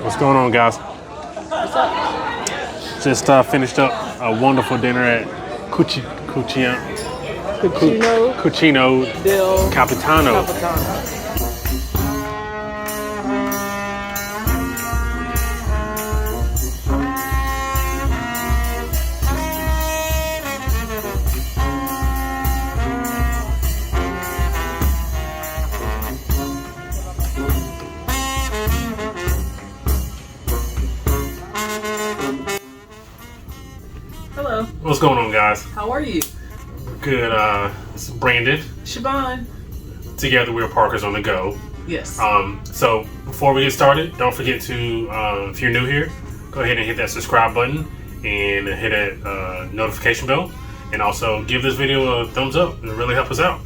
What's going on, guys? What's up? Just finished up a wonderful dinner at Cucina Del Capitano. Hello. What's going on, guys? How are you? Good. This is Brandon. Siobhan. Together, we're Parkers on the Go. Yes. So before we get started, don't forget to, if you're new here, go ahead and hit that subscribe button and hit that notification bell, and also give this video a thumbs up. It'll really help us out.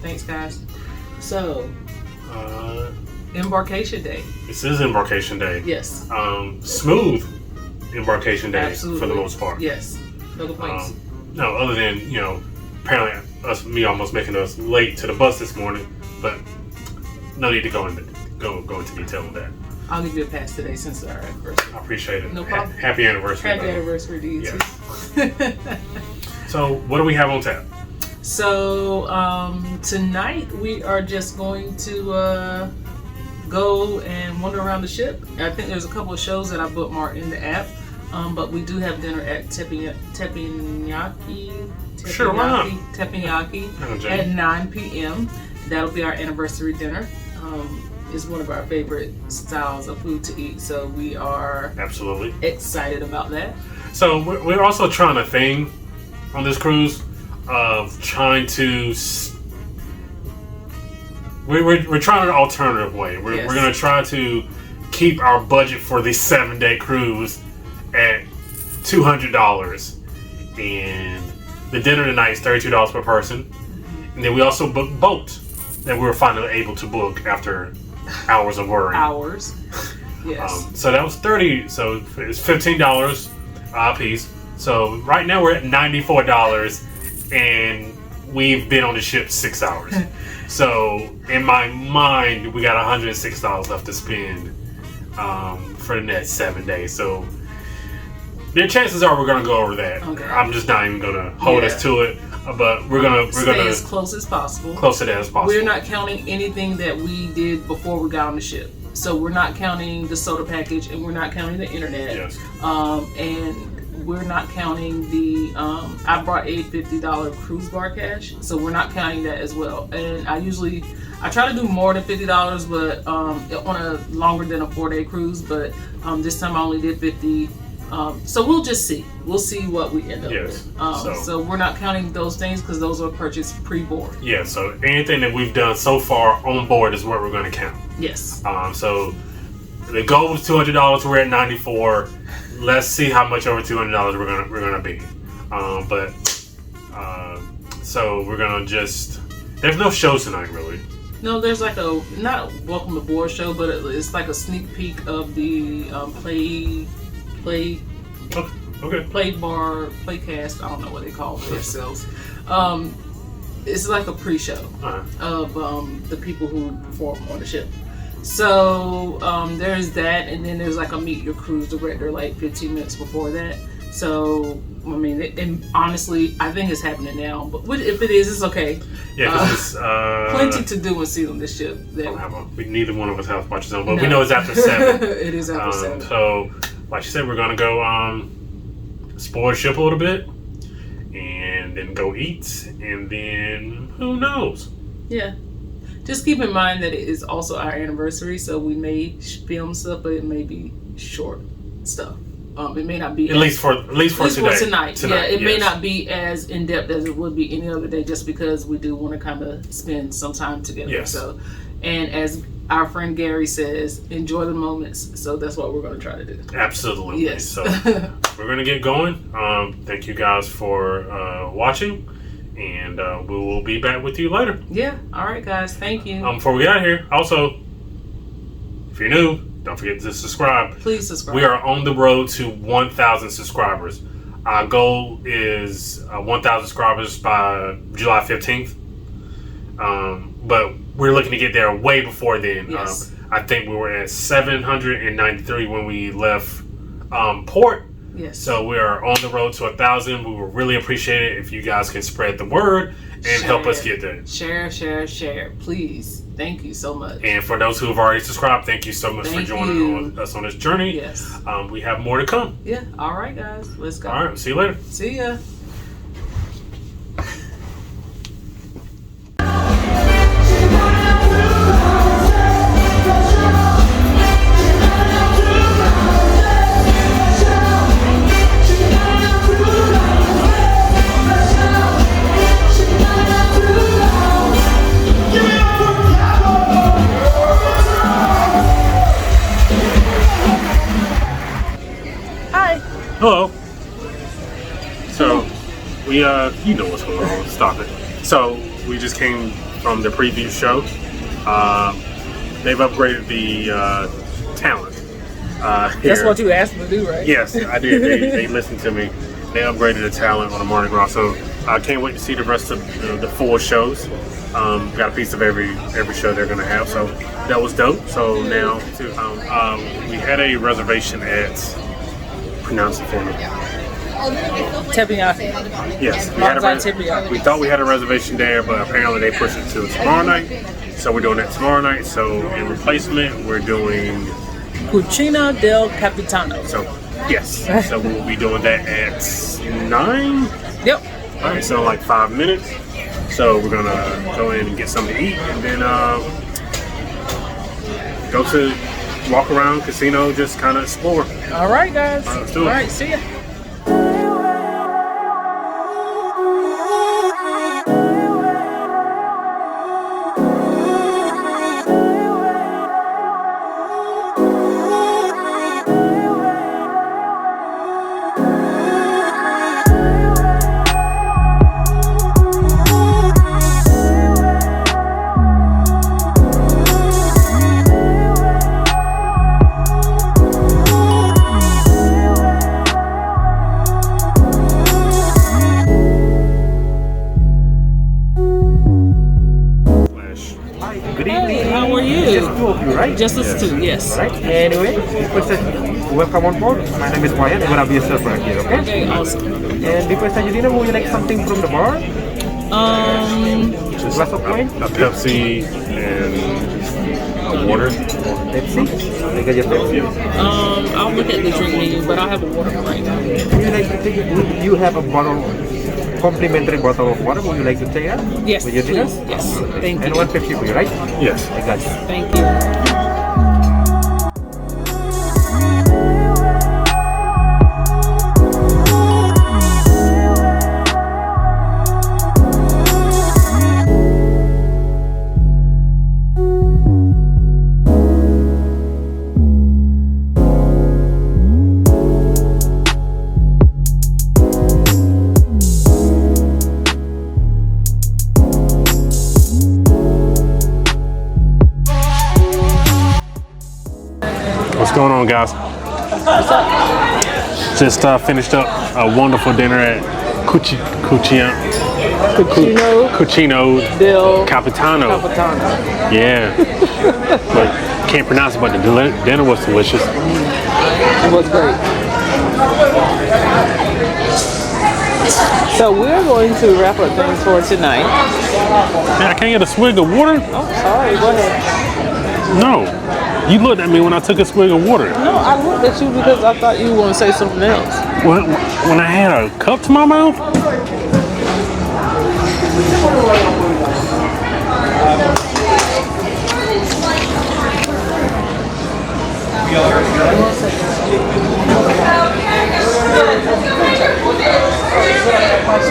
Thanks, guys. So, Embarkation Day. This is Embarkation Day. Yes. Smooth Embarkation Day. Absolutely. For the most part. Yes. No complaints. No, other than, apparently me almost making us late to the bus this morning, but no need to go into detail on that. I'll give you a pass today since it's our anniversary. I appreciate it. No problem. Happy anniversary. Happy anniversary to you too. So, what do we have on tap? So, tonight we are just going to go and wander around the ship. I think there's a couple of shows that I bookmarked in the app, but we do have dinner at Teppanyaki at 9 p.m. That'll be our anniversary dinner. It's one of our favorite styles of food to eat, so we are absolutely excited about that. So we're also trying a thing on this cruise of trying to. We're trying an alternative way. We're going to try to keep our budget for the 7-day cruise at $200, and the dinner tonight is $32 per person. And then we also booked boat that we were finally able to book after hours of worry. Yes. So that was $30. So it's $15 a piece. So right now we're at $94, and we've been on the ship 6 hours. So in my mind, we got $106 left to spend for the next 7 days. So the chances are we're gonna go over that. Okay. I'm just not even gonna hold us to it, but we're gonna as close as possible. Close to that as possible. We're not counting anything that we did before we got on the ship. So we're not counting the soda package, and we're not counting the internet. Yes. And we're not counting the. I brought a $50 cruise bar cash, so we're not counting that as well. And I try to do more than $50, but on a longer than a 4-day cruise. But this time I only did $50. So we'll just see. We'll see what we end up with. So we're not counting those things because those are purchased pre-board. Yeah. So anything that we've done so far on board is what we're going to count. Yes. So the goal was $200. We're at $94. Let's see how much over $200 we're gonna be. So we're gonna just. There's no shows tonight, really. No, there's like not a welcome aboard show, but it's like a sneak peek of the playcast. I don't know what they call it themselves. It's like a pre-show of the people who perform on the ship. So there's that, and then there's like a meet your cruise director like 15 minutes before that. So I mean, and honestly, I think it's happening now. But if it is, it's okay. Yeah, because plenty to do and see on this ship. Neither one of us have watches on, but we know it's after 7. It is after 7. So, like you said, we're gonna go explore the ship a little bit, and then go eat, and then who knows? Yeah. Just keep in mind that it is also our anniversary, so we may film stuff, but it may be short stuff. It may not be at least for tonight. Yeah, it may not be as in depth as it would be any other day, just because we do want to kind of spend some time together. Yes. So, and as our friend Gary says, enjoy the moments. So that's what we're going to try to do. Absolutely. Yes. So we're going to get going. Thank you guys for watching. And we will be back with you later. Yeah. All right, guys. Thank you. Before we get out of here, also, if you're new, don't forget to subscribe. Please subscribe. We are on the road to 1,000 subscribers. Our goal is 1,000 subscribers by July 15th. But we're looking to get there way before then. Yes. I think we were at 793 when we left port. Yes. So we are on the road to 1,000. We would really appreciate it if you guys can spread the word and help us get there. Share, please. Thank you so much. And for those who have already subscribed, thank you so much for joining us on this journey. Yes. We have more to come. Yeah. All right, guys. Let's go. All right. See you later. See ya. Hello. So, we, you know what's going on. Stop it. So, we just came from the preview show. They've upgraded the talent. That's what you asked them to do, right? Yes, I did. They listened to me. They upgraded the talent on the Mardi Gras. So, I can't wait to see the rest of the 4 shows. Got a piece of every show they're going to have. So, that was dope. So, now, we had a reservation at... Pronounce it for me. Teppanyaki. Yes, we thought we had a reservation there, but apparently they pushed it to tomorrow night. So we're doing that tomorrow night. So in replacement, we're doing Cucina Del Capitano. So yes, so we'll be doing that at 9. Yep. All right, so like 5 minutes. So we're gonna go in and get something to eat, and then go to. Walk around casino, just kind of explore. All right, guys. Let's do it. All right, see ya. Right? Just us two, yes. Right. Anyway, welcome on board. My name is Wyatt. I'm gonna be a server here, okay? Okay, awesome. And before I start your dinner, would you like something from the bar? Just glass of wine? a Pepsi and a water. Pepsi? I got your Pepsi. I'll look at the drink menu, but I'll have a water right now. Would you like to take it? You have a bottle, complimentary bottle of water. Would you like to take that? Yes, with your dinner? please. Yes, thank you. And one Pepsi for you, right? Yes. I got you. Thank you. What's going on, guys? What's up? Just finished up a wonderful dinner at Cucina Del Capitano. Yeah. But can't pronounce it, but the dinner was delicious. It was great. So we're going to wrap up things for tonight. Man, I can't get a swig of water? Oh, sorry. Go ahead. No. You looked at me when I took a swig of water. No, I looked at you because I thought you were going to say something else. When I had a cup to my mouth?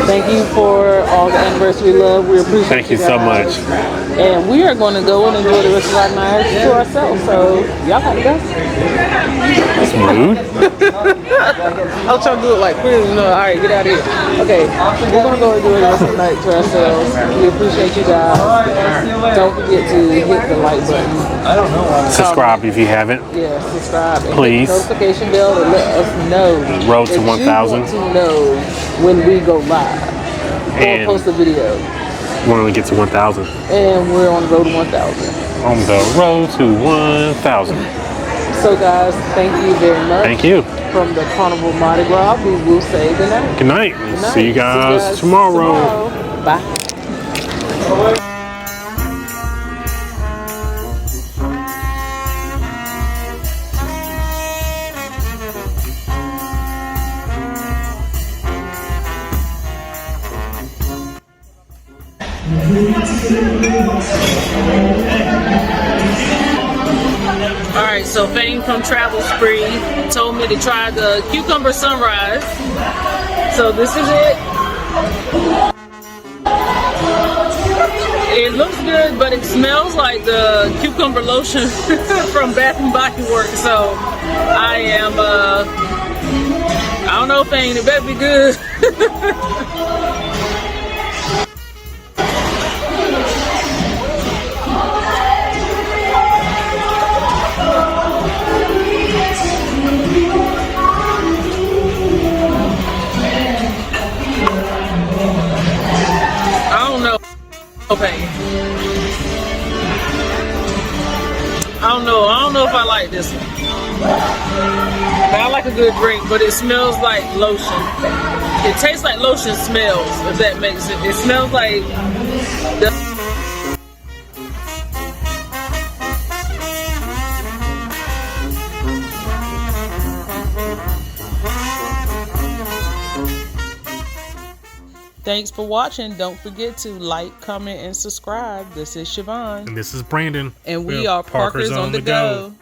Thank you for all the anniversary love. We appreciate it. Thank you so much. And we are going to go and enjoy the rest of our night to ourselves. So y'all got to go. That's rude. I was trying to do it like, all right, get out of here. Okay, we're going to go enjoy the rest of the night to ourselves. We appreciate you guys. Don't forget to hit the like button. Subscribe if you haven't. Yeah, subscribe. And Please. hit the notification bell to let us know. Road to that 1,000. You want to know when we go live or And post a video. Want to get to 1,000. And we're on the road to 1,000. On the road to 1,000. So guys, thank you very much. Thank you. From the Carnival Mardi Gras, we will say good night. Good night. Good night. See you guys tomorrow. Bye. Alright, so Fame from Travel Spree told me to try the cucumber sunrise. So this is it. It looks good, but it smells like the cucumber lotion from Bath and Body Works. So I am, I don't know, Fame, it better be good. Okay. I don't know if I like this one. I like a good drink, but it smells like lotion. It tastes like lotion smells, if that makes it. It smells like Thanks for watching. Don't forget to like, comment, and subscribe. This is Siobhan. And this is Brandon. And we are Parkers on the Go.